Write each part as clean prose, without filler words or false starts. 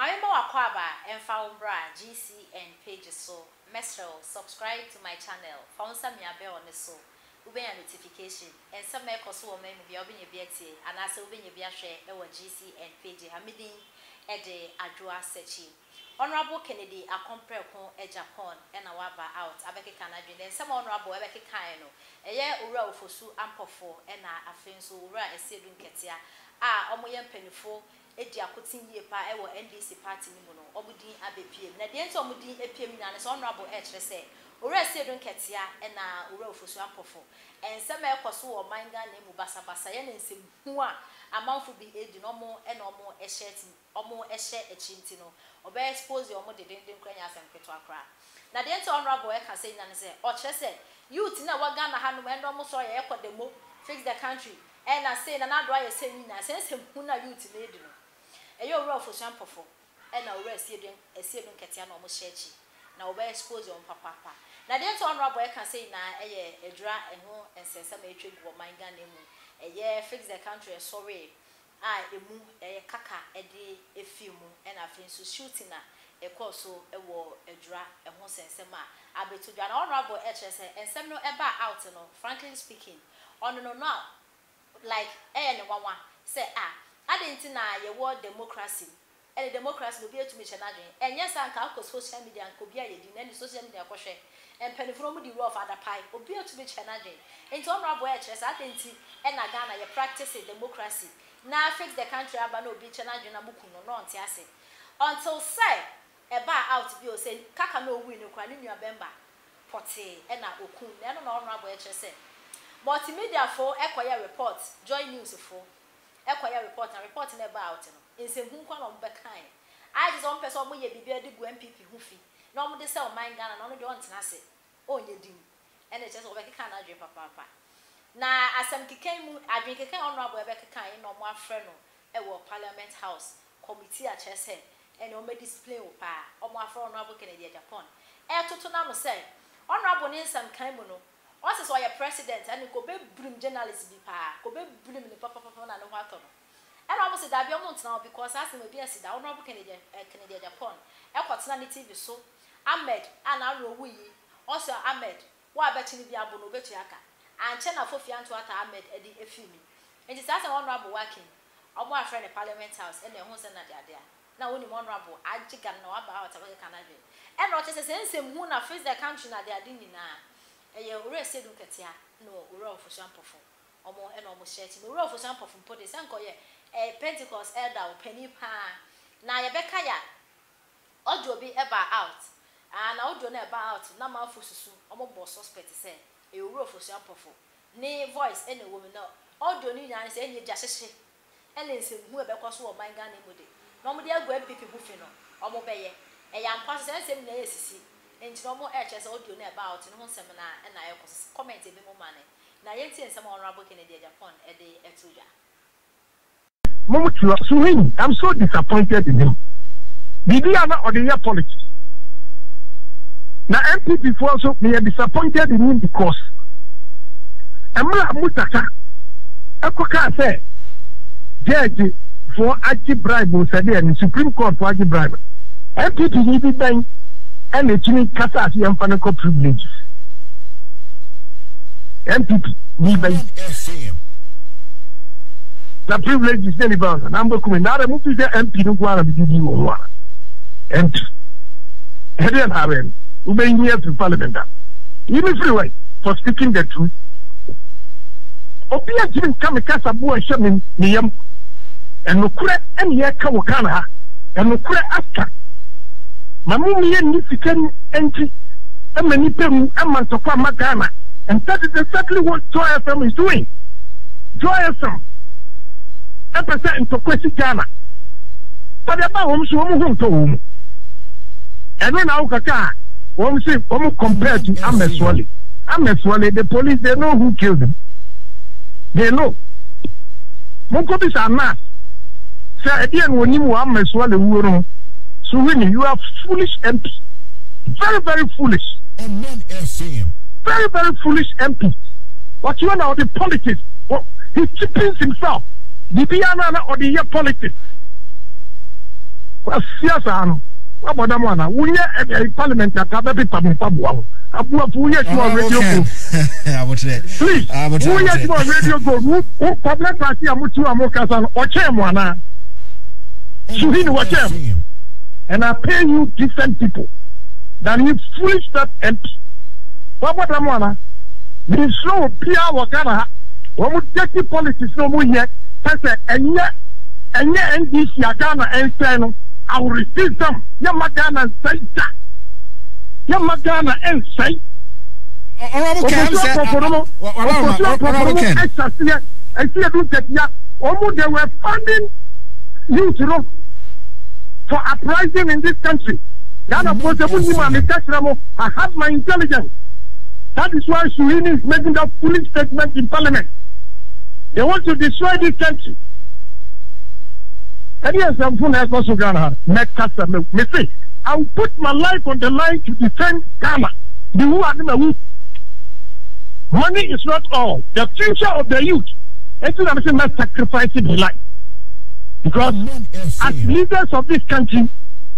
My Wakwaba and found bra GCN pages so Mestro subscribe to my channel. Found some bell on the soul. Ube a notification and some make us woman be open your beauty and as a win your share our GCN page. Hamidin Ede Adua Sechi. Honorable Kennedy, a compare con a Japan and a waba out. Abeki Canadian, then some honorable Abeki Kaino. A year Ofosu Ampofo and a friend so ra Asiedu Nketia. Omoyam penifo. Edia kutin ye pa e wo NDC party ni mu no obudin abepiem na de nso omudin epiem na so honorable e kire se ora Asiedu Nketia e na ora Ofosu Ampofo ensem e koso wo manga na mu basabasa ye na nsem hu a amanfo bi edi no mo e na omo e shirt omo e she echinti no oba expose omo de dendem kranya asem keto akra na de nso honorable e ka se nya ne se o kire se youth na waga na hanu e ndo mo so ye ekodemo fix the country e na say na na do aye se ni na se hu na youth na edi no eyo ora Ofosu Ampofo e na ora Asiedu Nketia na omo shechi na oba expose on papa na de nto honorable e kan say na eye edura eho ensensem etwe gu manga na mu eye fix the country sorry emu kaka e de efimu e na afin so shooting na e course so e wo edura eho sensem a abetudwa na honorable e kire say ensem no e ba out no frankly speaking on no now like ne wanwa say adenti na ye wo democracy and democracy no be to me chenadwen enye sanka akọ social media nko bia ye di na ni social media akọhwe empanifo mu di rule of other pie obi to me chenadwen enti honorable e kire say adenti na Ghana ye practice democracy na fix the country aba na obi chenadwen na buku no nti ase until say e ba out bi o say kaka na owu ni kwa ni nua bemba pote na okun na no honorable e kire say multimedia for ekoya report joy news for ekoya report and report na about no nsem hu kwa no mbekan I just on person mo ye bibia de gu MPP hu fi na mo de sell mine Ghana na no de on tenase onye dim ene che so obekeka na adwe papa na asem kikan mu adwe kikan honorable obekeka no mo afre no e wo Parliament House committee a chese ene o me display o pa o mo afre honorable Kennedy Japan e toto na no say honorable ni nsem kan mu no once so your president and go be brim journalist bi pa go be brim ni papa na no ato no and almost that be on now because as me be asida honorable Kennedy Japan e kwotena ni TV so Ahmed ana no wu yi also Ahmed wa beti ni bi abo no betu aka anche na fofia nto ata Ahmed edi efimi and it as honorable working omo afre ni Parliament House and e hu se na de ade na woni honorable ajiga na wa ba ata be Canada and no che se nsem hu na face the country na de ade ni na eye ora Asiedu Nketia no ora Ofosu Ampofo omo e no omo church no ora Ofosu Ampofo mpode sanko ye Pentecost elder opani pa na ye beka ya audio bi eba out na audio na eba out na ma Ofosu omo bo suspect say e ora Ofosu Ampofo ni voice ene wo me no audio ni nyan say ene gya hyehye ene nsem hu e beka so o manga na mode na omo de agwa MPP hu fi no omo beye e ya mpa so nsem na yesisi enti no mo e che say audio na eba out no nsem na e comment e bi mo mane na yenti nsem honorable Kennedy Japan e de etuja Momutua, so I'm so disappointed in him. Bibiana or the year politics. Now MPP for also me are disappointed in him because Amla Mutaka Ekoka say judge for Aji bribe said in Supreme Court for Aji bribe. MPP need be bang and the Chini Kasa and Panaco privileges. MPP need bang. The privilege is very bad. Number coming now. The movie is MP. No one will give you one. MP. Heading Haven. We may hear to Parliament. Even freeway for speaking the truth. Opia Jim come a Casabu and Shaman Niam and no credit and yet Kawakana and no credit after. Mammy and Nifican entry and many people a month of Magana. And that is exactly what Joyasum is doing. Joyasum. Percent into question Ghana. But about home so home to home. And when our car, one say, compared to Ameswali. Ameswali, the police, they know who killed him. They know. Mokobis are mass. Say, again, when you Ameswali, who so when you are foolish MP. Very, very foolish. And men are saying, very, very foolish MP. What you know, the politics, he cheapens himself. The Biana or the year politics. Siasa Abodamana, we are a parliament at Ababi Pabu. Abu yes, you are radio go. Please, who yes, you are radio go. Who public party Amutu Amokasan or Chemwana? Suhin Wachem. And I pay you decent people. Then you foolish that empty. Abodamana, the slow Pia Wakana, one would take the politics no more yet. And yet, NDC Agana and Sano. I will refuse them. Yamagana and say that. Yamagana and say. They were funding youth for uprising in this country. I have my intelligence. That is why Suhini is making that foolish statement in parliament. They want to destroy this country. And yes, I'm going to also Ghana. I will put my life on the line to defend Ghana. The who are the money is not all. The future of the youth. That's what I'm saying. Not sacrificing their life. Because as leaders of this country,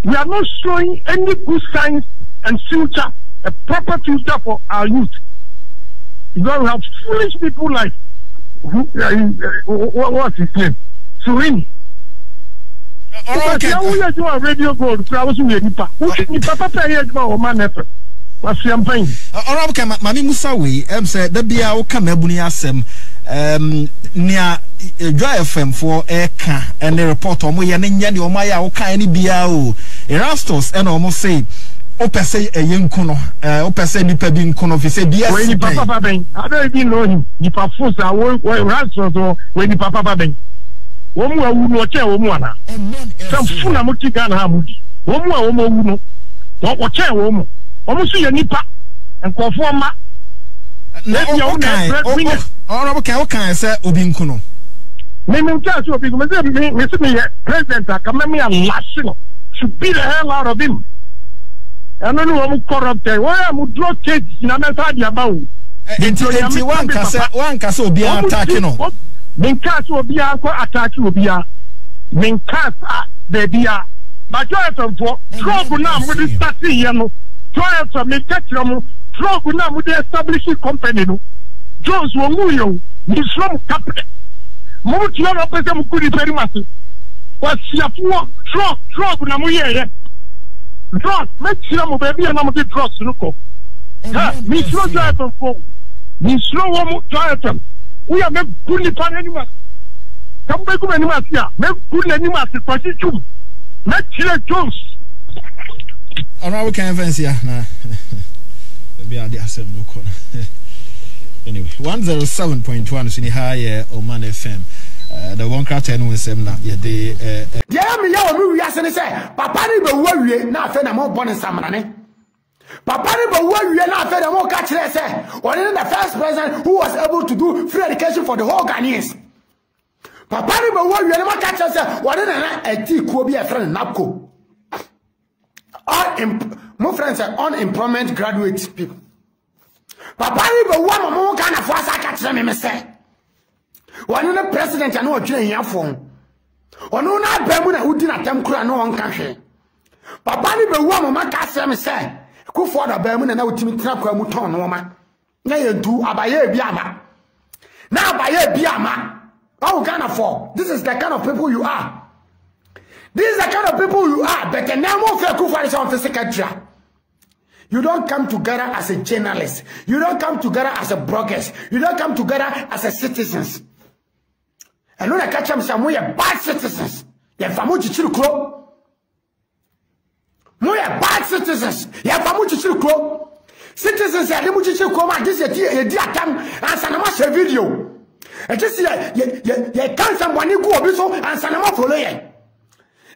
we are not showing any good signs and future, a proper future for our youth. Because we have foolish people like what's his name? Surini. Okay. Radio gold. Mami Musawi, said the Bia Kamebuni Asem, near Dry FM for Eka and the report on Moya Ninyani or Maya Oka any Biao, Erastos, and almost say, Opese a young Kuno, Opese Nipabin Kuno, if say Bia, when you Papa Bang, I don't even know him. You Pafusa, Rastos, or when you Papa Bang. Omwa uno oche omwana. Samfuna mutigana hamudi. Omwa uno. Oche omo. Omusu ye nipa. Nkofo ma. Okay, say obi nkuno. Me nka so obi me say president akamemi alashino. Should beat the hell out of him. And no omu corrupted. Why am draw cage na mesa dia bawo. Enti wan kasa obi attack no. Minkas will be a attack will be a Minkas baby. But Jonathan for trouble now with the starting yano. Jonathan may catch them trouble now with the establishing company. Jones will move you. He's from capital. Most young of them could be very much. What's your trouble now? Drugs, make sure baby and I'm the drugs. Look, me slow Jonathan for me slow Jonathan. We are make good upon anyone. Come back to anyone here. Make good animals to pursue. Make sure Jones. On our canvas here. Maybe I did some no corner. Anyway, 107.1 in the high Oman FM. The one crack 10 was them now. Yeah, they. Yeah, me, we are saying, Papa, never worry. Now, I more born in Samanane. Papa never worry enough for the more catch say. Or the first president who was able to do free education for the whole Ghanaians. Papa never worry enough catch say. What did a tea could be a friend NAPCO? My friends are unemployment graduate people. Papa never one more kind of was I catch them say. One the president and no train your phone. Or no not Bemuna who didn't attempt to no one country. Papa never one more catch them say. Go for the Berman and I would trap Muton, woman. Now you do Abaye Biama. Now Abaye Biama. Oh, Ghana for this is the kind of people you are. This is the kind of people you are. But the name of your Kufa is on the secretary. You don't come together as a journalist. You don't come together as a bloggers. You don't come together as a citizens. And when I catch them, some way bad citizens. They're Famuchi Chilukro. We are bad citizens. You have a citizens are the this is a dear time and Sanama video. And just you can't someone go and Sanama follow you.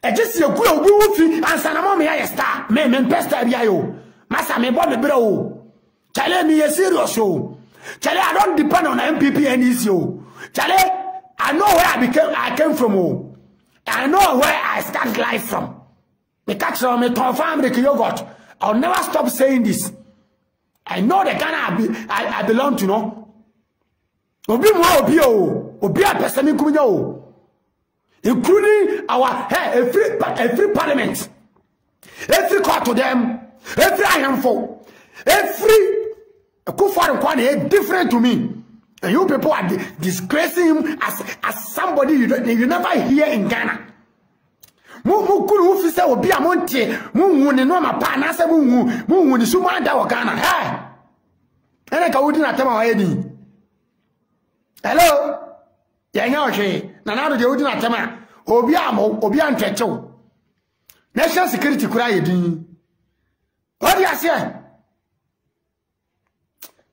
And just you go wolfy and Sanama me a star. Men pesta bio. Massa me bomb bro. Chale me a serious show. Chale, I don't depend on MPP and issue. Chale, I know where I came from. I know where I start life from. The catch on me confirm the yogurt. I'll never stop saying this. I know the Ghana I belong to, no. Obi mo obi o. Obi a person mi kuminyo. including our every parliament, every court to them, every handful, every Kufuor different to me. And you people are disgracing him as somebody you never hear in Ghana. Mu kuru ufise obi amonte mu ne no ma pa na se mu ni suma da wo Ghana. Hey. Ene ka wudi na tema wa yedi. Hello. Ya nya ohwe na na do de wudi na tema obi antwechew. National security kura yedi. Odi ase.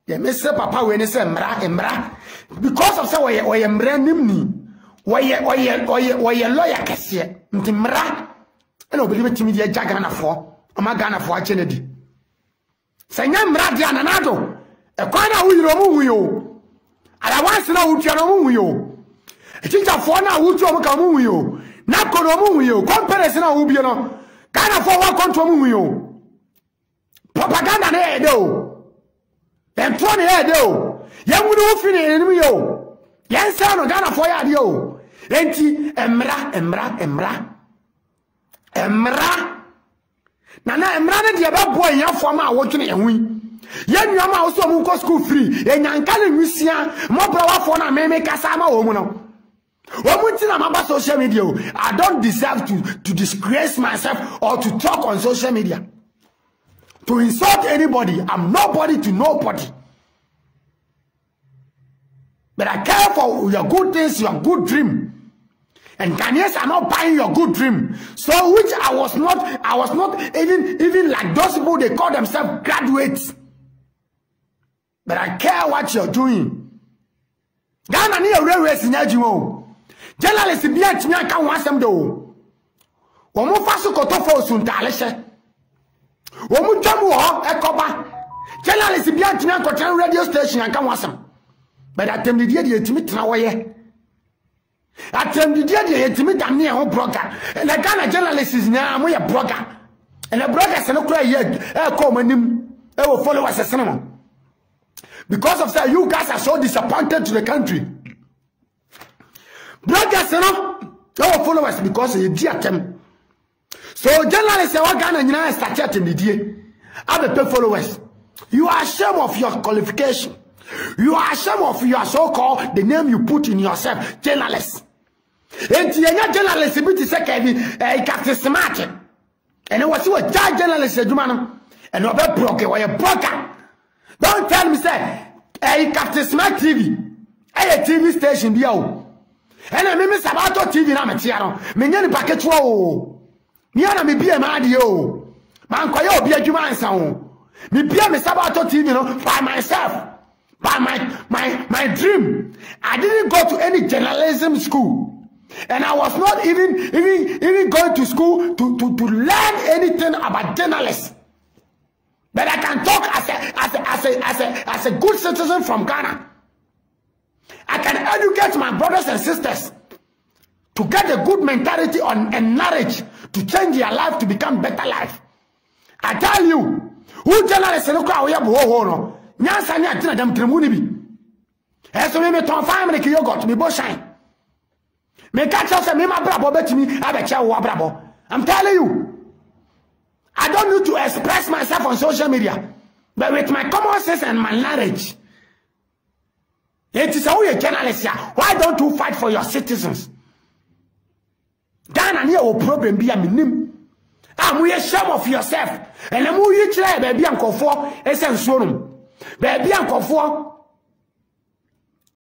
Ye mese papa we ne se mra because of say we mra nimni. Oye lawyer kese nti mra ena obili betimi de Ghana fo ama Ghana fo achenedi senya mra dia nanado e kwana wuyiro mu wuyo ala wansi na wutua no mu wuyo e tinja fo na wutua mu ka mu wuyo na kono mu wuyo conference na wubie no Ghana fo wa control mu wuyo propaganda na ede o entro na ede o yemuru ufini ni yo yensa no Ghana fo ya de o enti emra na emra ne de ba boy yanfo ma wodwene ehun yenua ma wo so mu ko school free enyanka ne nwisia mo bra wafo na meme kasa ma wo mu no wo mu tina ma ba social media o I don't deserve to disgrace myself or to talk on social media to insult anybody. I'm nobody to nobody. But I care for your good things, your good dream. And Ghanaians are not buying your good dream. So which I was not even like those people, they call themselves graduates. But I care what you're doing. Ghana ni railway sinyajiwo. Journalists bi antimi aka wansem do. Wo mo faso kotofo osuntalehye. Wo mo twamu ho ekoba. Journalists bi antimi akotan radio station aka wansem. But atem the dia etimi tena woye. Atem the dia etimi damne e ho blogger. And the Ghana journalists na mo ye blogger. And the bloggers no kura ye e come anim e wo followers senema. Because of that, you guys are so disappointed to the country. Bloggers no followers because you dear them. So journalists are Ghana nyina start at the day. Have the followers. You are ashamed of your qualification. You are ashamed of your so-called the name you put in yourself, journalists. And you journalists be to say Captain Smart. And it was what journalists do man. And no be broke or a broker. Don't tell me say Captain Smart TV. A TV station be out. And I mean Sabato TV na metiano. Me nyani packet wo. Me ana me bia ma de o. Man koye obi adwuma ansa ho. Me bia me Sabato TV no by myself. By my dream. I didn't go to any journalism school. And I was not even going to school to learn anything about journalists. But I can talk as a good citizen from Ghana. I can educate my brothers and sisters to get a good mentality and knowledge to change their life to become better life. I tell you, who journalists no kwa oya bo no. Nyansa ni atina dam tremu ni bi. Eso me ton family ki yogurt me bo shine. Me catch us me ma brabo betimi abecha wo brabo. I'm telling you. I don't need to express myself on social media, but with my common sense and my knowledge. It is how you journalist here. Why don't you fight for your citizens? Ghana near a problem be a minim. I'm ashamed of yourself. And I'm you try baby Ampofo essential. Baby Ampofo